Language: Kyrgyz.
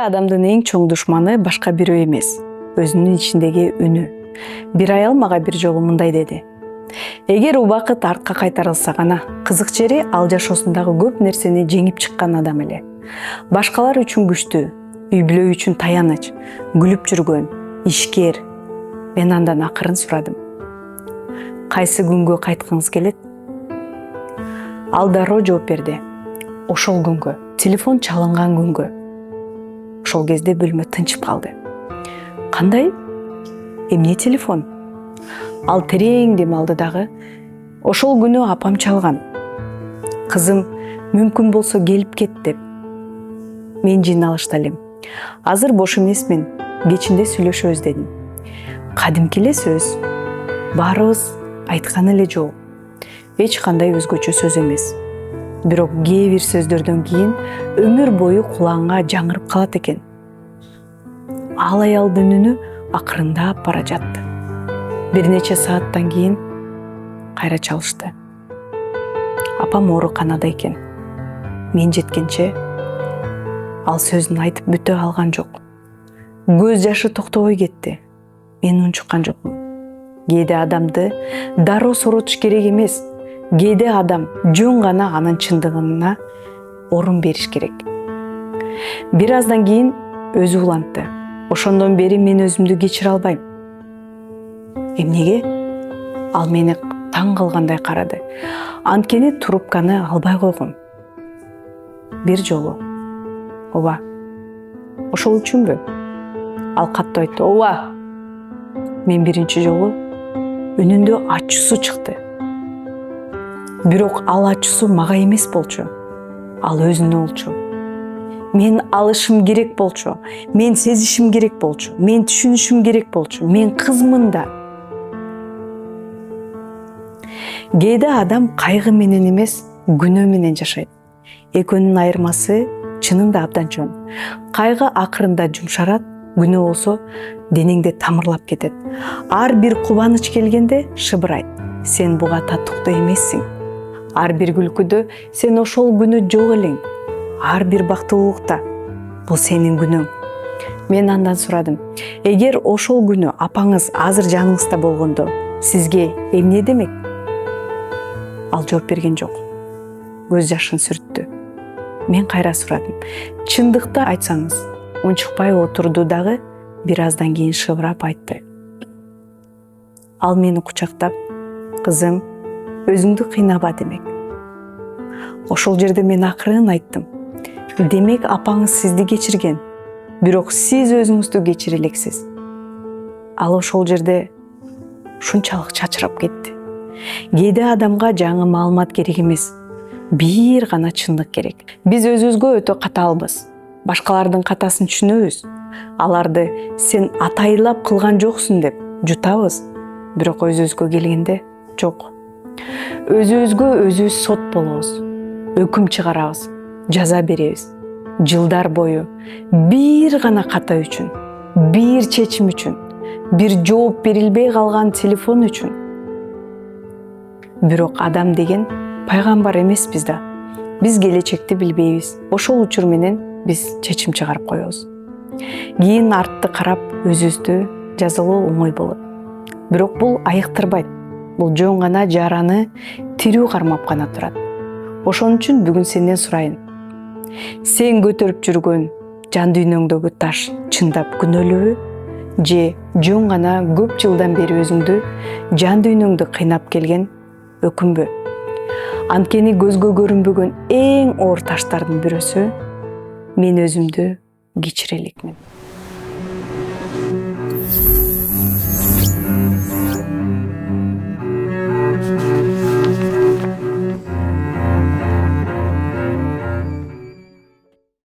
адамдын эң чоң душманы башка бирөө эмес, өзүнүн ичиндеги үнү. Бир аял мага бир жолу мындай деди: эгер убакыт артка кайтарылса гана, кызык жери ал жашоосундагы көп нерсени жеңип чыккан адам эле. Башкалар үчүн күчтүү, үй бүлө үчүн таяныч, күлүп жүргөн, ишкер. Мен андан акырын сурадым: кайсы күнгө кайткыңыз келет? Ал дароо жооп берди: ошол күнгө, телефон чалынган күнгө. Ошол кезде бөлмө тынчып калды. Кандай? Эмне телефон? Ал терең дем алды дагы: ошол күнү апам чалган. Кызым, мүмкүн болсо келип кет деп. Мен жыйналышта элем. Азыр бош эмесмин, кечинде сүйлөшөбүз дедим. Кадимки эле сөз. Баарыбыз айткан эле жол. Эч кандай өзгөчө сөз эмес. Бирок кээ бир сөздөрдөн кийин өмүр бою кулаңга жаңырып калат экен. Ал аялдын үнү акырындап бара жатты. Бир нече сааттан кийин кайра чалышты. Апам ооруканада экен. Мен жеткенче ал сөзүн айтып бүтө алган жок. Көз жашы токтобой кетти. Мен унчуккан жокмун. Кээде адамды дароо соротуш керек эмес. Кээде адам жөн гана анын чындыгына орун бериш керек. Бир аздан кийин өзү улантты. Ошондон бери мен өзүмдү кечире албайм. Эмнеге? Ал мени таң калгандай карады. Анткени трубканы албай койгом. Бир жолу. Ооба. Ошол үчүнбү? Ал катты айтты: ооба. Мен биринчи жолу үнүндө ачуусу чыкты. Бирок ал ачуусу мага эмес болчу. Ал өзүнө болчу. Мен алышым керек болчу. Мен сезишим керек болчу. Мен түшүнүшүм керек болчу. Мен кызмын да. Кээде адам кайгы менен эмес, күнөө менен жашайт. Экөөнүн айырмасы чынында абдан чоң. Кайгы акырында жумшарат, күнөө болсо денеңде тамырлап кетет. Ар бир кубаныч келгенде шыбырайт: сен буга татыктуу эмессиң. Ар бир күлкүдө сен ошол күнү жок элең. Ар бир бактылуулукта бул сенин күнөөң. Мен андан сурадым: эгер ошол күнү апаңыз азыр жаныңызда болгондо, сизге эмне демек? Ал жооп берген жок. Көз жашын сүрттү. Мен кайра сурадым: чындыкты айтсаңыз? Унчукпай отурду дагы бир аздан кийин шыбырап айтты. Ал мени кучактап: кызым, өзүңдү кыйнаба демек. Ошол жерде мен акырын айттым: демек апаңыз сизди кечирген, бирок сиз өзүңүздү кечире элексиз. Ал ошол жерде ушунчалык чачырап кетти. Кээде адамга жаңы маалымат керек эмес, бир гана чындык керек. Биз өзүбүзгө өтө катаалбыз. Башкалардын катасын түшүнөбүз. Аларды сен атайлап кылган жоксуң деп жутабыз. Бирок өзүбүзгө келгенде жок. Өзүбүзгө өзүбүз сот болобуз. Өкүм чыгарабыз, жаза беребиз. Жылдар бою бир гана ката үчүн, бир чечим үчүн, бир жооп берилбей калган телефон үчүн. Бирок адам деген пайгамбар эмеспиз да. Биз келечекти билбейбиз. Ошол учур менен биз чечим чыгарып коебуз. Кийин артты карап өзүбүздү жазалоо оңой болот. Бирок бул айыктырбайт. Бул жөн гана жараны тирүү кармап гана турат. Ошон үчүн бүгүн сенден сурайын: сен көтөрүп жүргөн жан дүйнөңдөгү таш чындап күнөөлүүбү? Же жөн гана көп жылдан бери өзүңдү, жан дүйнөңдү кыйнап келген өкүмбү? Анткени көзгө көрүнбөгөн эң оор таштардын бирөөсү: мен өзүмдү кечире элекмин.